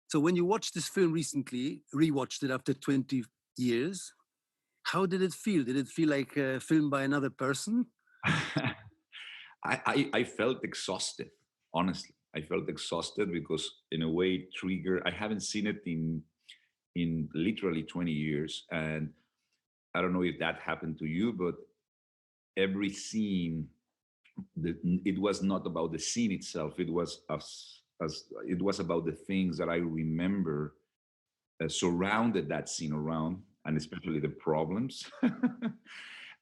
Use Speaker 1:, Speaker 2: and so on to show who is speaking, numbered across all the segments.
Speaker 1: So when you watched this film recently, rewatched it after 20 years, how did it feel? Did it feel like a film by another person?
Speaker 2: I felt exhausted, honestly. I felt exhausted because, in a way, Trigger, I haven't seen it in literally 20 years. And I don't know if that happened to you, but every scene, it was not about the scene itself. It was as it was about the things that I remember surrounded that scene around, and especially the problems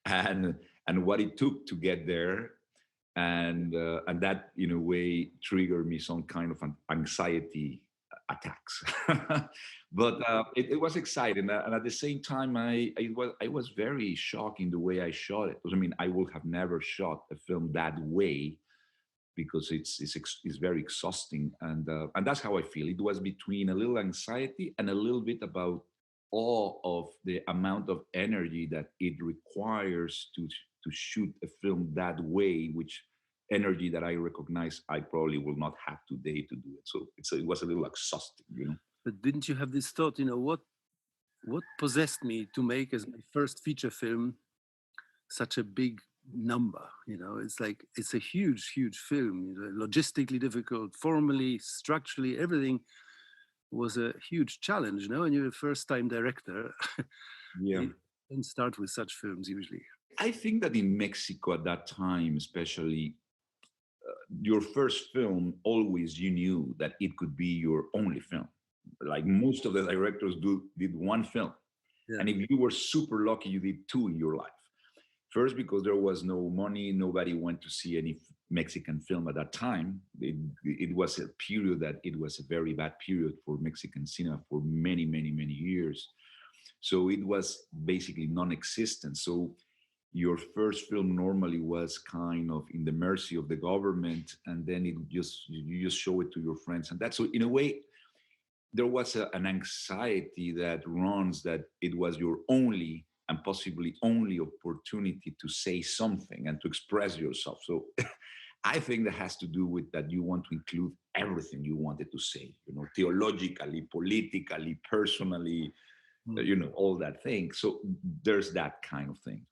Speaker 2: and and what it took to get there, and that in a way triggered me some kind of an anxiety attacks. But it was exciting, and at the same time, I was very shocked in the way I shot it. I mean, I would have never shot a film that way because it's very exhausting, and that's how I feel. It was between a little anxiety and a little bit about all of the amount of energy that it requires to shoot a film that way, which energy that I recognize I probably will not have today to do it. So it was a little exhausting.
Speaker 1: But didn't you have this thought, what possessed me to make as my first feature film such a big number? It's like it's a huge, huge film, logistically difficult, formally, structurally, everything was a huge challenge, and you're a first time director.
Speaker 2: Yeah.
Speaker 1: You don't start with such films usually.
Speaker 2: I think that in Mexico at that time, especially, your first film, always you knew that it could be your only film. Like most of the directors did one film.
Speaker 1: Yeah.
Speaker 2: And if you were super lucky, you did two in your life. First, because there was no money, nobody went to see any Mexican film at that time. It was a period that it was a very bad period for Mexican cinema for many, many, many years. So it was basically non-existent. So your first film normally was kind of in the mercy of the government, and then you just show it to your friends, and that's so in a way there was an anxiety that runs that it was your only and possibly only opportunity to say something and to express yourself. So I think that has to do with that you want to include everything you wanted to say, theologically, politically, personally, all that thing. So there's that kind of thing.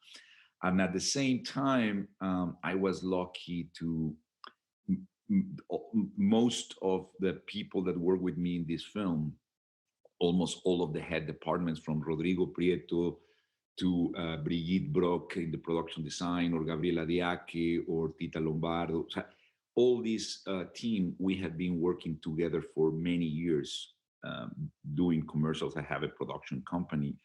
Speaker 2: And at the same time, I was lucky to most of the people that work with me in this film, almost all of the head departments, from Rodrigo Prieto to Brigitte Brock in the production design, or Gabriela Diache, or Tita Lombardo. All this team, we have been working together for many years, doing commercials. I have a production company.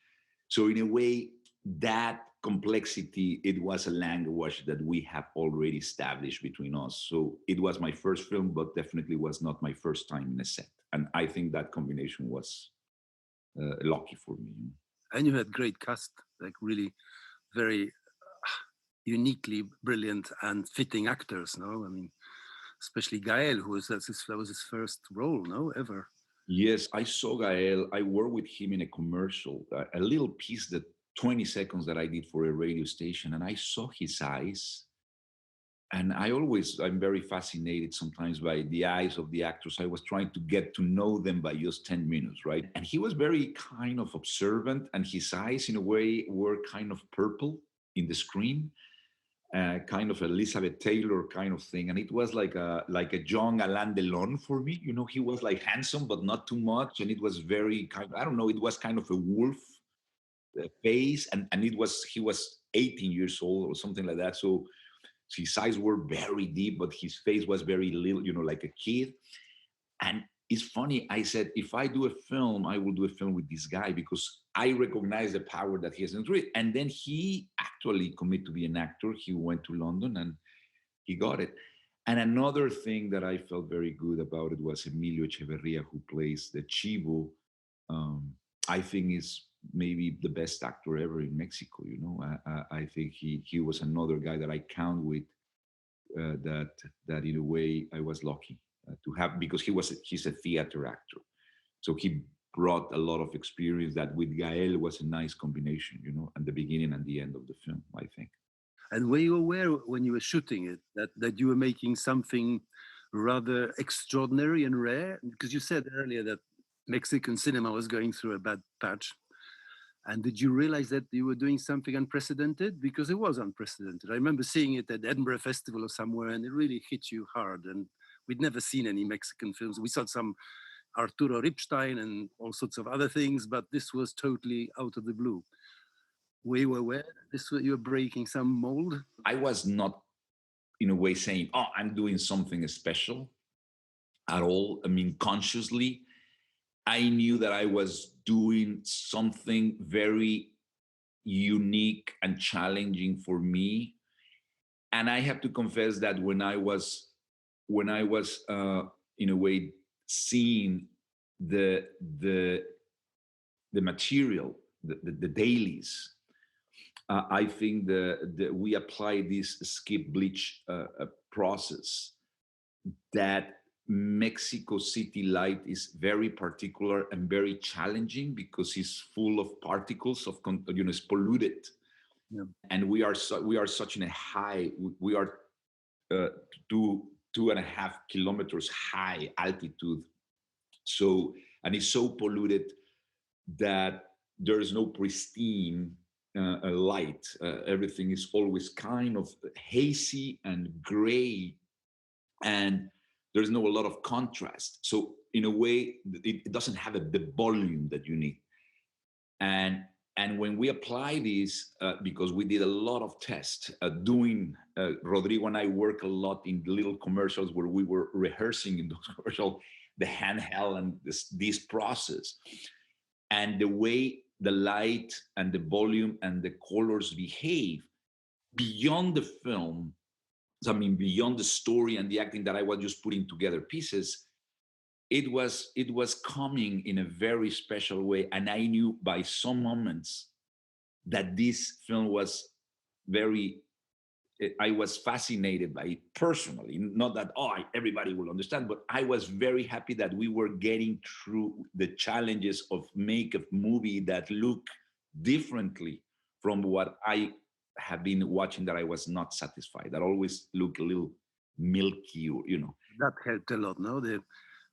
Speaker 2: So in a way, that complexity, it was a language that we have already established between us. So it was my first film, but definitely was not my first time in a set. And I think that combination was lucky for me.
Speaker 1: And you had great cast, like really very uniquely brilliant and fitting actors, no? I mean, especially Gael, that was his first role, no, ever.
Speaker 2: Yes, I saw Gael. I worked with him in a commercial, a little piece, that 20 seconds that I did for a radio station, and I saw his eyes. And I'm very fascinated sometimes by the eyes of the actors. I was trying to get to know them by just 10 minutes, right? And he was very kind of observant, and his eyes, in a way, were kind of purple in the screen. Kind of Elizabeth Taylor kind of thing, and it was like a young Alain Delon for me. He was like handsome but not too much, and it was very kind. I don't know. It was kind of a wolf face, and he was 18 years old or something like that. So his eyes were very deep, but his face was very little, like a kid. And it's funny, I said, if I do a film, I will do a film with this guy because I recognize the power that he has in it. And then he actually committed to be an actor. He went to London and he got it. And another thing that I felt very good about it was Emilio Echeverria, who plays the Chivo. I think is maybe the best actor ever in Mexico. I think he was another guy that I count with, that in a way I was lucky to have, because he's a theater actor, so he brought a lot of experience that with Gael was a nice combination, at the beginning and the end of the film, I think.
Speaker 1: And were you aware when you were shooting it that you were making something rather extraordinary and rare? Because you said earlier that Mexican cinema was going through a bad patch. And did you realize that you were doing something unprecedented? Because it was unprecedented. I remember seeing it at Edinburgh Festival or somewhere, and it really hit you hard. And we'd never seen any Mexican films. We saw some Arturo Ripstein and all sorts of other things, but this was totally out of the blue. Were you aware this was, you were breaking some mold?
Speaker 2: I was not, in a way, saying, "Oh, I'm doing something special," at all. I mean, consciously, I knew that I was doing something very unique and challenging for me. And I have to confess that when I was in a way seeing the the the material, the dailies, I think we apply this skip bleach process that Mexico City light is very particular and very challenging because it's full of particles of it's polluted.
Speaker 1: Yeah.
Speaker 2: And we are such in a high, we are uh, 2.5 kilometers high altitude. So, and it's so polluted that there's no pristine light. Everything is always kind of hazy and gray, and there's no a lot of contrast. So in a way, it doesn't have the volume that you need. And and when we apply this, because we did a lot of tests, doing Rodrigo and I work a lot in little commercials where we were rehearsing in those commercials, the handheld and this process, and the way the light and the volume and the colors behave beyond the film. I mean, beyond the story and the acting that I was just putting together pieces, it was coming in a very special way, and I knew by some moments that this film was very. I was fascinated by it personally. Not that everybody will understand, but I was very happy that we were getting through the challenges of make a movie that look differently from what I have been watching. That I was not satisfied. That always look a little milky, or.
Speaker 1: That helped a lot, no?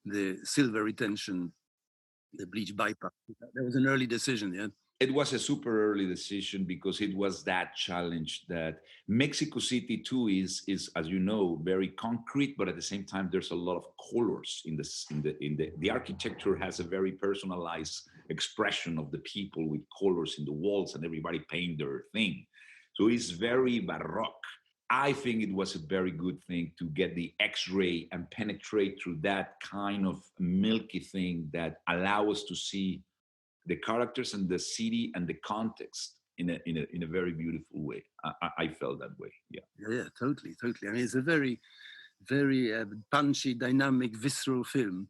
Speaker 1: The silver retention, the bleach bypass. That was an early decision, yeah.
Speaker 2: It was a super early decision because it was that challenge that Mexico City too is as you know very concrete, but at the same time there's a lot of colors in the architecture has a very personalized expression of the people with colors in the walls, and everybody paint their thing. So it's very baroque. I think it was a very good thing to get the X-ray and penetrate through that kind of milky thing that allow us to see the characters and the city and the context in a very beautiful way. I felt that way. Yeah.
Speaker 1: Yeah, totally. I mean, it's a very, very punchy, dynamic, visceral film,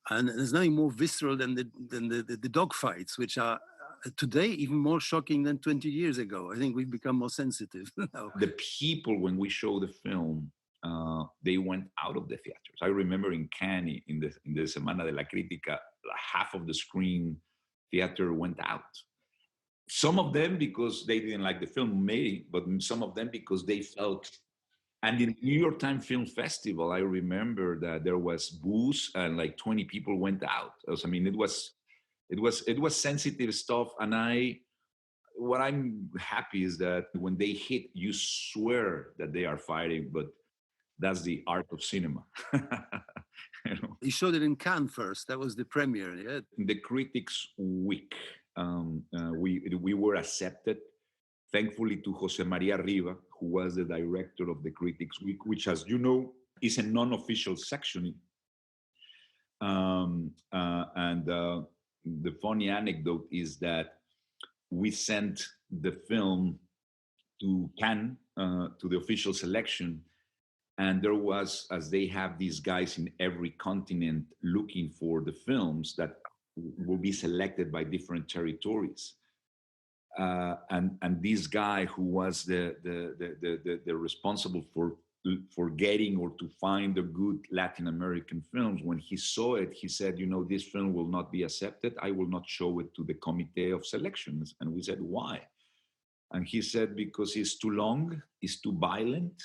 Speaker 1: and there's nothing more visceral than the dog fights, which are today even more shocking than 20 years ago. I think we've become more sensitive now.
Speaker 2: The people, when we show the film, they went out of the theaters. I remember in Cannes, in the Semana de la Crítica, half of the screen theater went out. Some of them because they didn't like the film, maybe, but some of them because they felt. And in New York Times Film Festival, I remember that there was booze and like 20 people went out. I mean, it was sensitive stuff, and what I'm happy is that when they hit, you swear that they are fighting, but that's the art of cinema.
Speaker 1: You showed it in Cannes first. That was the premiere, yeah.
Speaker 2: The Critics Week, we were accepted, thankfully, to Jose Maria Riva, who was the director of the Critics Week, which, as you know, is a non-official section. And the funny anecdote is that we sent the film to Cannes, to the official selection, and there was, as they have these guys in every continent looking for the films that will be selected by different territories. And this guy who was the responsible for getting or to find the good Latin American films, when he saw it, he said, this film will not be accepted. I will not show it to the committee of selections. And we said, why? And he said, because it's too long, it's too violent,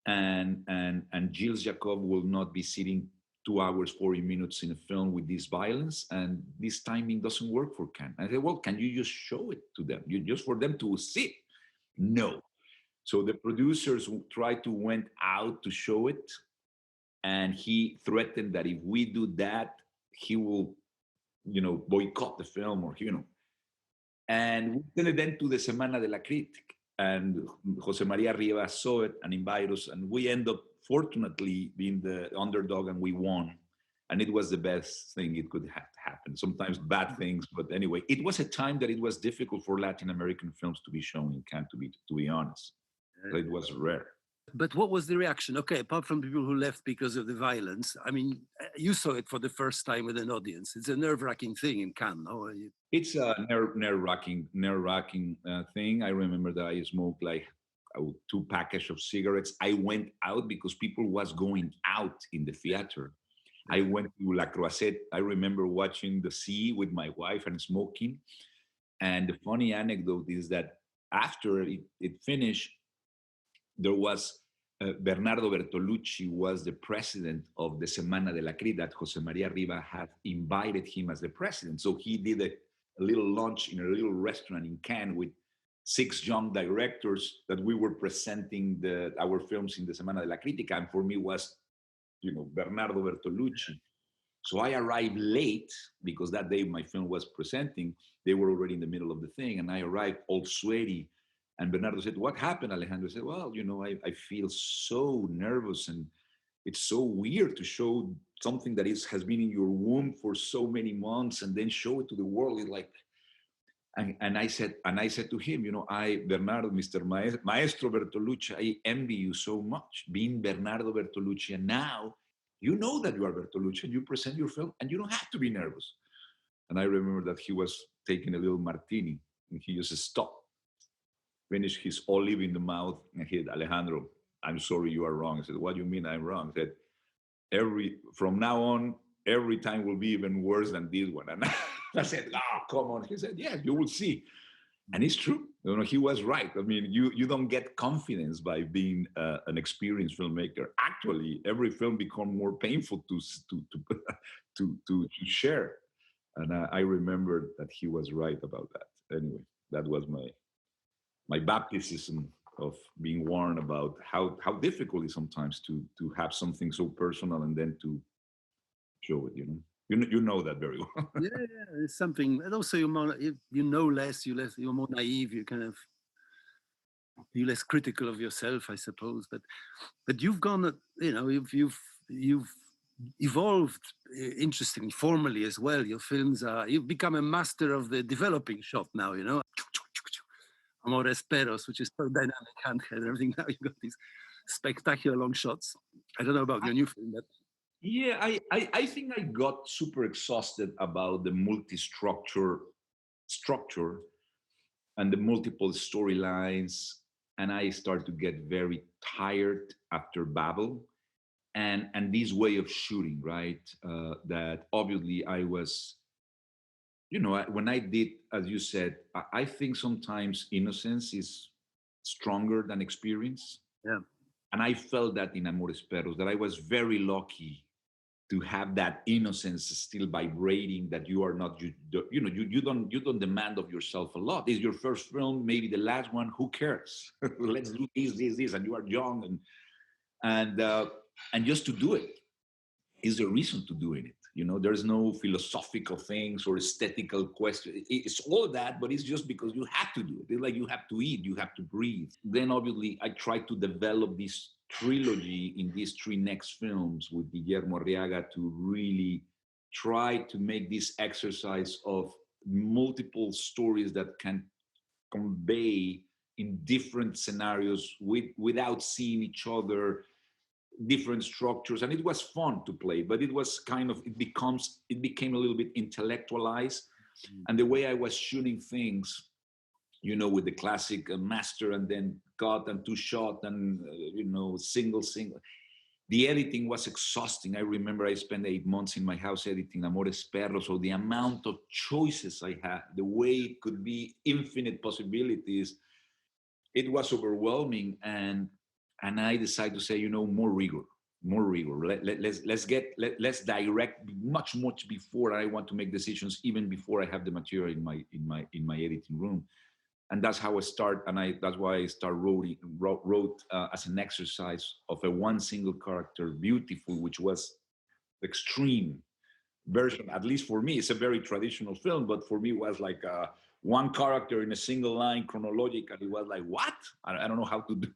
Speaker 2: and Gilles Jacob will not be sitting 2 hours, 40 minutes in a film with this violence, and this timing doesn't work for Cannes. I said, well, can you just show it to them? Just for them to see? No. So the producers tried to went out to show it, and he threatened that if we do that, he will, boycott the film, or. And we sent it then to the Semana de la Crítica, and Jose Maria Rivas saw it and invited us, and we end up, fortunately, being the underdog, and we won. And it was the best thing it could have happened. Sometimes bad things, but anyway, it was a time that it was difficult for Latin American films to be shown in Cannes, to be honest. It was rare.
Speaker 1: But what was the reaction? Okay, apart from people who left because of the violence, I mean, you saw it for the first time with an audience. It's a nerve-wracking thing in Cannes, no?
Speaker 2: It's a nerve-wracking thing. I remember that I smoked like 2 packages of cigarettes. I went out because people was going out in the theater. I went to La Croisette. I remember watching the sea with my wife and smoking. And the funny anecdote is that after it finished, there was Bernardo Bertolucci was the president of the Semana de la Crítica, that Jose Maria Riva had invited him as the president. So he did a little lunch in a little restaurant in Cannes with 6 young directors that we were presenting our films in the Semana de la Crítica. And for me was, Bernardo Bertolucci. So I arrived late because that day my film was presenting. They were already in the middle of the thing. And I arrived all sweaty. And Bernardo said, what happened, Alejandro? I said, well, I feel so nervous, and it's so weird to show something that has been in your womb for so many months and then show it to the world. It's like, and I said to him, Bernardo, Mr. Maestro Bertolucci, I envy you so much being Bernardo Bertolucci. And now you know that you are Bertolucci and you present your film and you don't have to be nervous. And I remember that he was taking a little martini and he just stopped, finished his olive in the mouth, and he said, Alejandro, I'm sorry, you are wrong. I said, what do you mean I'm wrong? He said, from now on, every time will be even worse than this one. And I said, oh, come on. He said, yes, you will see. And it's true. He was right. I mean, you don't get confidence by being an experienced filmmaker. Actually, every film becomes more painful to share. And I remember that he was right about that. Anyway, that was my baptism of being warned about how difficult it is sometimes to have something so personal and then to show it. You know that very well.
Speaker 1: Yeah, it's something. And also, you're less. You're more naive. You're less critical of yourself, I suppose. But you've gone. You've evolved interestingly, formally as well. Your films you've become a master of the developing shot now. Amores Perros, which is so dynamic handheld and everything. Now you've got these spectacular long shots. I don't know about your new film, but
Speaker 2: yeah, I think I got super exhausted about the structure and the multiple storylines, and I started to get very tired after Babel and this way of shooting, right? That obviously I was. When I did, as you said, I think sometimes innocence is stronger than experience.
Speaker 1: Yeah.
Speaker 2: And I felt that in Amores Perros, that I was very lucky to have that innocence still vibrating, that you are not, you don't demand of yourself a lot. This is your first film, maybe the last one, who cares? Let's do this, and you are young. And just to do it is the reason to doing it. There's no philosophical things or aesthetical question. It's all that, but it's just because you have to do it. It's like you have to eat, you have to breathe. Then obviously I tried to develop this trilogy in these 3 next films with Guillermo Arriaga to really try to make this exercise of multiple stories that can convey in different scenarios without seeing each other, different structures, and it was fun to play, but it was it became a little bit intellectualized. And the way I was shooting things, with the classic master and then cut and 2 shot and single, the editing was exhausting. I remember I spent 8 months in my house editing Amores Perros, so the amount of choices I had, the way it could be infinite possibilities, it was overwhelming. And I decided to say, more rigor. more rigor. Let's direct much before I want to make decisions, even before I have the material in my editing room. And that's how I start. And that's why I wrote as an exercise of a one single character, Beautiful, which was extreme version. At least for me, it's a very traditional film, but for me, it was like one character in a single line chronologically. It was like, what? I don't know how to do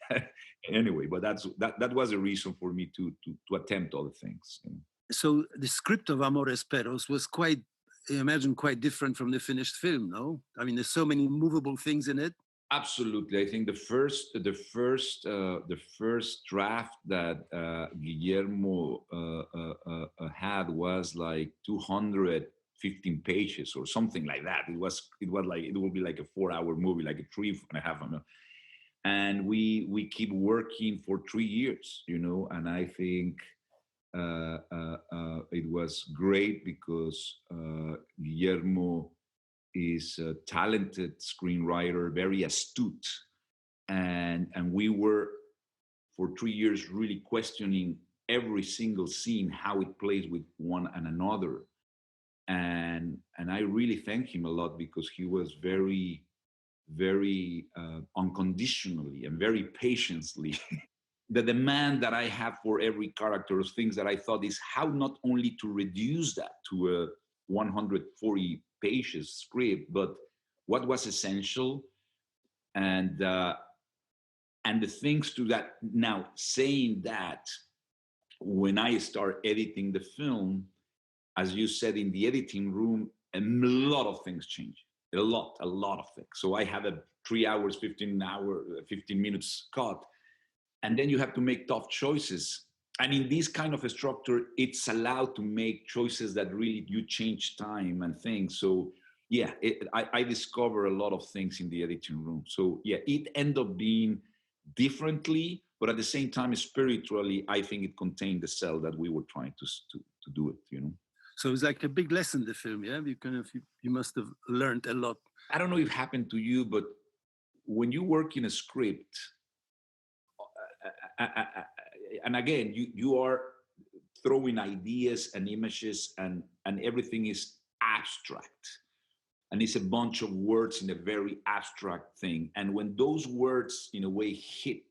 Speaker 2: it. Anyway, but that was a reason for me to attempt other things. You know?
Speaker 1: So the script of Amores Perros was quite, I imagine, quite different from the finished film, no? I mean, there's so many movable things in it.
Speaker 2: Absolutely, I think the first draft that Guillermo had was like 215 pages or something like that. It was like it would be like a 4-hour movie, like a 3.5 hour. And we keep working for 3 years, you know. And I think it was great because Guillermo is a talented screenwriter, very astute, and we were for 3 years really questioning every single scene, how it plays with one and another, and I really thank him a lot because he was very unconditionally and very patiently. The demand that I have for every character, things that I thought is how not only to reduce that to a 140 pages script, but what was essential, and the things to that. Now, saying that, when I start editing the film, as you said, in the editing room, a lot of things change. A lot of things. So I have a 3 hours, 15 minutes cut, and then you have to make tough choices. And in this kind of a structure, it's allowed to make choices that really you change time and things. So yeah, I discover a lot of things in the editing room. So yeah, it ended up being differently, but at the same time, spiritually, I think it contained the cell that we were trying to do it, you know.
Speaker 1: So it's like a big lesson, the film, yeah? You must have learned a lot.
Speaker 2: I don't know if it happened to you, but when you work in a script, and again, you are throwing ideas and images, and everything is abstract. And it's a bunch of words in a very abstract thing. And when those words, in a way, hit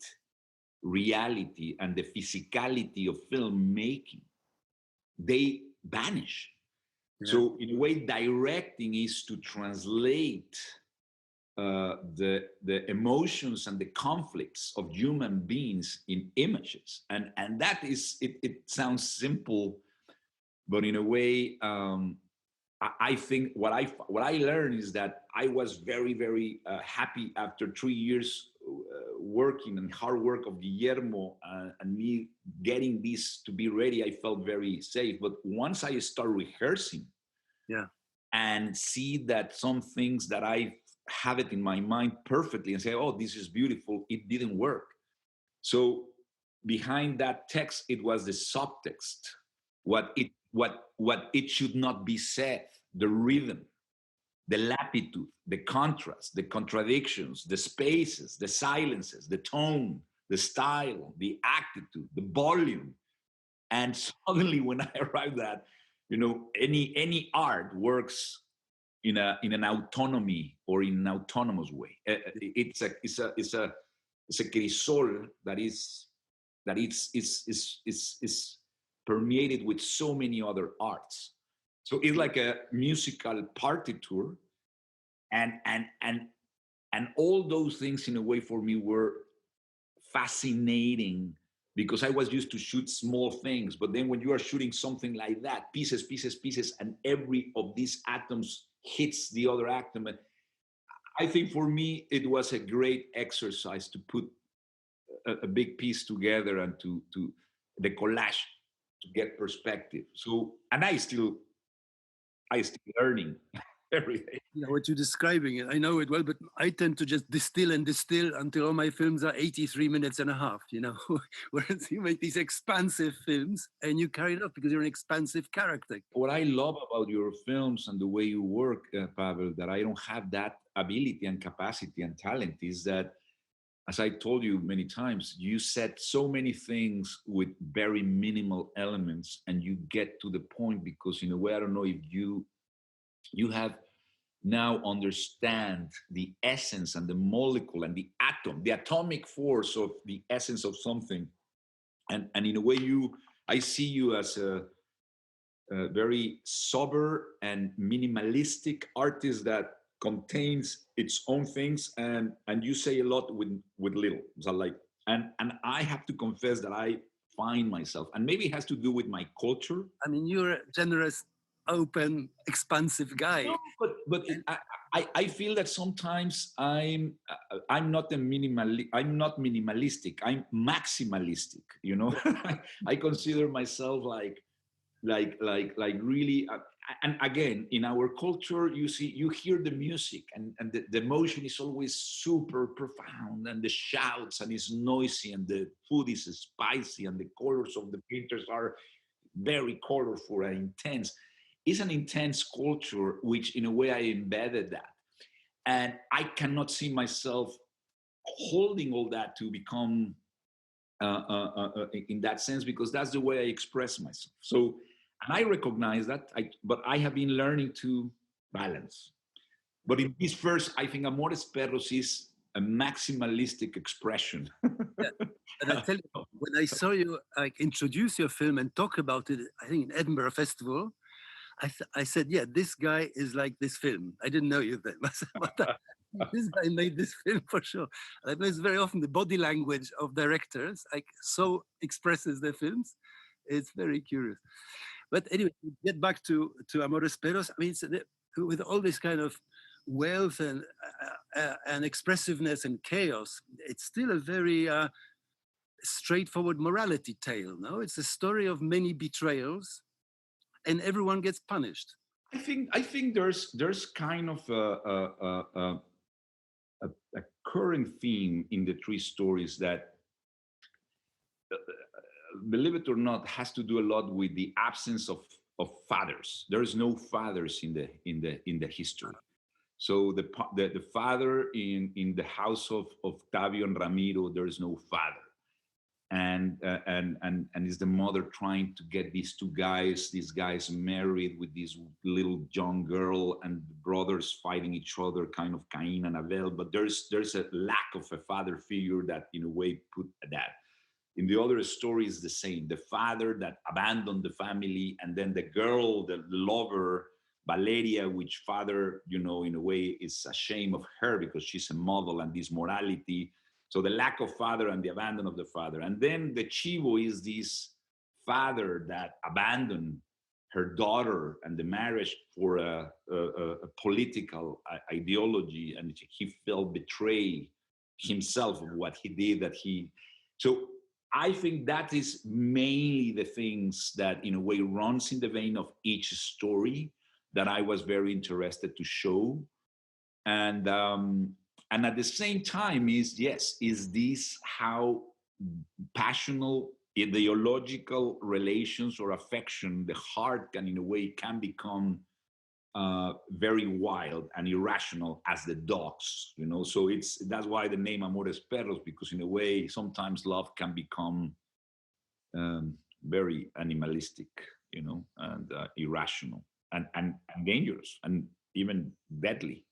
Speaker 2: reality and the physicality of filmmaking, they vanish. Yeah. So in a way, directing is to translate the emotions and the conflicts of human beings in images, and that is it sounds simple, but in a way, I think what I learned is that I was very happy after 3 years working and hard work of Guillermo and me getting this to be ready. I felt very safe. But once I start rehearsing,
Speaker 1: yeah,
Speaker 2: and see that some things that I have it in my mind perfectly and say, "Oh, this is beautiful," it didn't work. So behind that text, it was the subtext, what it should not be said, the rhythm, the latitude, the contrast, the contradictions, the spaces, the silences, the tone, the style, the attitude, the volume. And suddenly when I arrived at, you know, any art works in an autonomy or in an autonomous way. It's a crisol that is permeated with so many other arts. So it's like a musical partiture, and all those things in a way for me were fascinating because I was used to shoot small things, but then when you are shooting something like that, pieces, and every of these atoms hits the other atom. I think for me it was a great exercise to put a big piece together and to the collage to get perspective. So, and I still learning every day.
Speaker 1: Yeah, what you're describing, I know it well, but I tend to just distill until all my films are 83 minutes and a half, you know, whereas you make these expansive films and you carry it off because you're an expansive character.
Speaker 2: What I love about your films and the way you work, Pavel, that I don't have that ability and capacity and talent is that as I told you many times, you said so many things with very minimal elements, and you get to the point because, in a way, I don't know if you have now understand the essence and the molecule and the atom, the atomic force of the essence of something, and in a way, I see you as a very sober and minimalistic artist that contains its own things, and you say a lot with little. So like, and I have to confess that I find myself, and maybe it has to do with my culture.
Speaker 1: I mean, you're a generous, open, expansive guy.
Speaker 2: No, but I feel that sometimes I'm not I'm not minimalistic. I'm maximalistic. You know, I consider myself like really. And again, in our culture, you hear the music, and the emotion is always super profound, and the shouts, and it's noisy, and the food is spicy, and the colors of the pictures are very colorful and intense. It's an intense culture, which in a way I embedded that. And I cannot see myself holding all that to become in that sense, because that's the way I express myself. So, and I recognize that, but I have been learning to balance. But in this first, I think Amores Perros is a maximalistic expression.
Speaker 1: Yeah. And I tell you, when I saw you like introduce your film and talk about it, I think in Edinburgh Festival, I said, yeah, this guy is like this film. I didn't know you then, but this guy made this film for sure. And I know it's very often the body language of directors like so expresses their films. It's very curious. But anyway, get back to Amores Perros. I mean, with all this kind of wealth and expressiveness and chaos, it's still a very straightforward morality tale. No, it's a story of many betrayals, and everyone gets punished.
Speaker 2: I think there's kind of a current theme in the three stories that, believe it or not, has to do a lot with the absence of fathers. There's no fathers in the history. So the father in the house of Octavio and Ramiro, there's no father. And is the mother trying to get these guys married with this little young girl, and the brothers fighting each other, kind of Cain and Abel. But there's a lack of a father figure that, in a way, put that. In the other story is the same. The father that abandoned the family, and then the girl, the lover, Valeria, which father, in a way, is ashamed of her because she's a model, and this morality. So the lack of father and the abandon of the father. And then the Chivo is this father that abandoned her daughter and the marriage for a political ideology, and he felt betrayed himself of what he did. So I think that is mainly the things that, in a way, runs in the vein of each story that I was very interested to show. And at the same time is this how passional ideological relations or affection, the heart can, in a way, can become very wild and irrational as the dogs, So that's why the name Amores Perros, because in a way, sometimes love can become very animalistic, and irrational and dangerous and even deadly.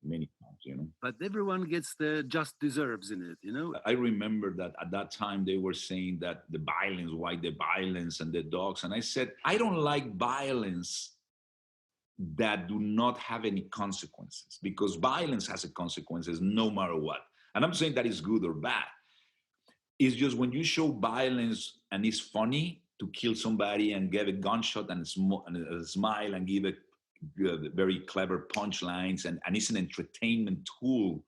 Speaker 2: Many times,
Speaker 1: But everyone gets the just deserves in it,
Speaker 2: I remember that at that time they were saying that why the violence and the dogs. And I said, I don't like violence that do not have any consequences, because violence has a consequences no matter what. And I'm saying that is good or bad. It's just when you show violence and it's funny to kill somebody and get a gunshot and a smile and give a very clever punchlines, and it's an entertainment tool.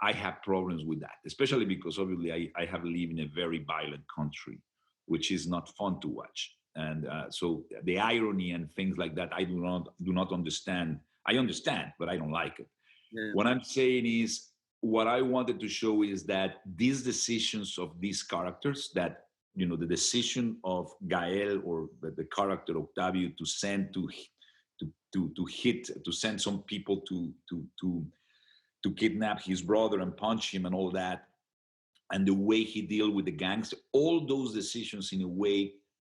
Speaker 2: I have problems with that, especially because obviously I have lived in a very violent country, which is not fun to watch. And so the irony and things like that, I do not understand. I understand, but I don't like it. Yeah. What I'm saying is, what I wanted to show is that these decisions of these characters, that the decision of Gael, or the character Octavio, to send to send some people to to kidnap his brother and punch him and all that, and the way he deal with the gangs, all those decisions in a way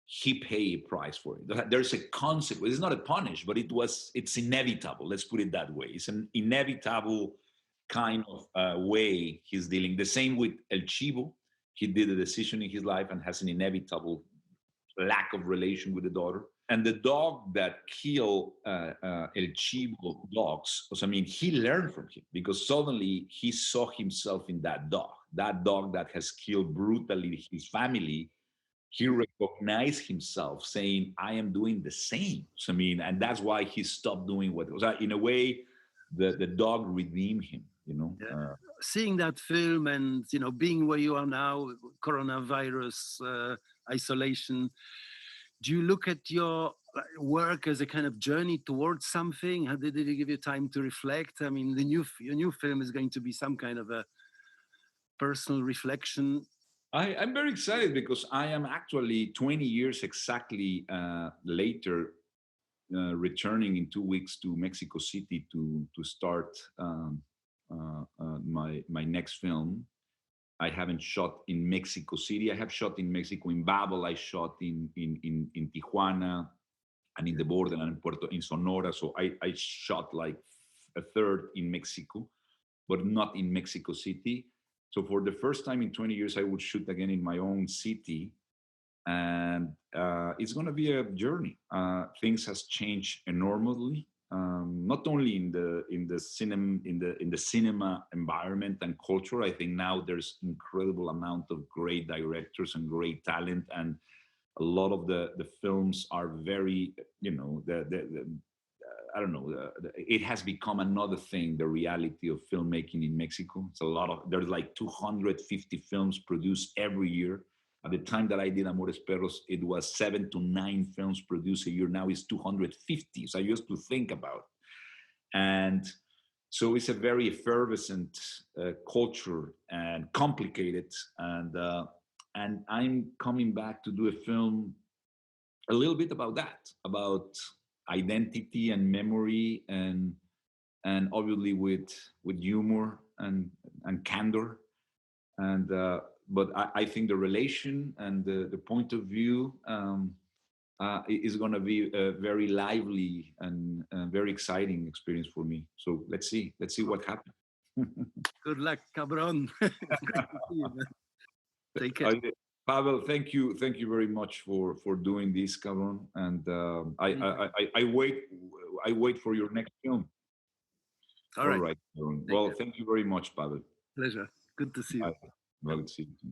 Speaker 2: he paid a price for it. There's a consequence. It's not a punish, but it's inevitable. Let's put it that way. It's an inevitable kind of way he's dealing. The same with El Chivo. He did a decision in his life and has an inevitable lack of relation with the daughter. And the dog that killed El Chivo dogs, I mean, he learned from him because suddenly he saw himself in that dog that has killed brutally his family. He recognized himself saying, I am doing the same. So, I mean, and that's why he stopped doing what it was. In a way, the dog redeemed him, you know.
Speaker 1: Yeah. Seeing that film and, you know, being where you are now, coronavirus, isolation, do you look at your work as a kind of journey towards something? How did it give you time to reflect? I mean, your new film is going to be some kind of a personal reflection.
Speaker 2: I'm very excited because I am actually 20 years exactly later returning in 2 weeks to Mexico City to start my next film. I haven't shot in Mexico City. I have shot in Mexico, in Babel. I shot in Tijuana and in the border and in Sonora. So I shot like a third in Mexico, but not in Mexico City. So for the first time in 20 years, I would shoot again in my own city. And it's going to be a journey. Things has changed enormously. Not only in the cinema environment and culture. I think now there's incredible amount of great directors and great talent, and a lot of the films are very, you know, I don't know. It has become another thing. The reality of filmmaking in Mexico. It's a lot of. There's like 250 films produced every year. At the time that I did Amores Perros, it was 7 to 9 films produced a year. Now it's 250. So I used to think about. And so it's a very effervescent culture and complicated. And I'm coming back to do a film a little bit about that, about identity and memory, and obviously with humor and candor. And but I think the relation and the point of view is going to be a very lively and very exciting experience for me. So let's see what happens.
Speaker 1: Good luck, cabron. Take care.
Speaker 2: Pavel, thank you very much for doing this, cabron. And I wait for your next film. All right. Well, thank you very much, Pavel.
Speaker 1: Pleasure. Good to see you.
Speaker 2: Well, see you.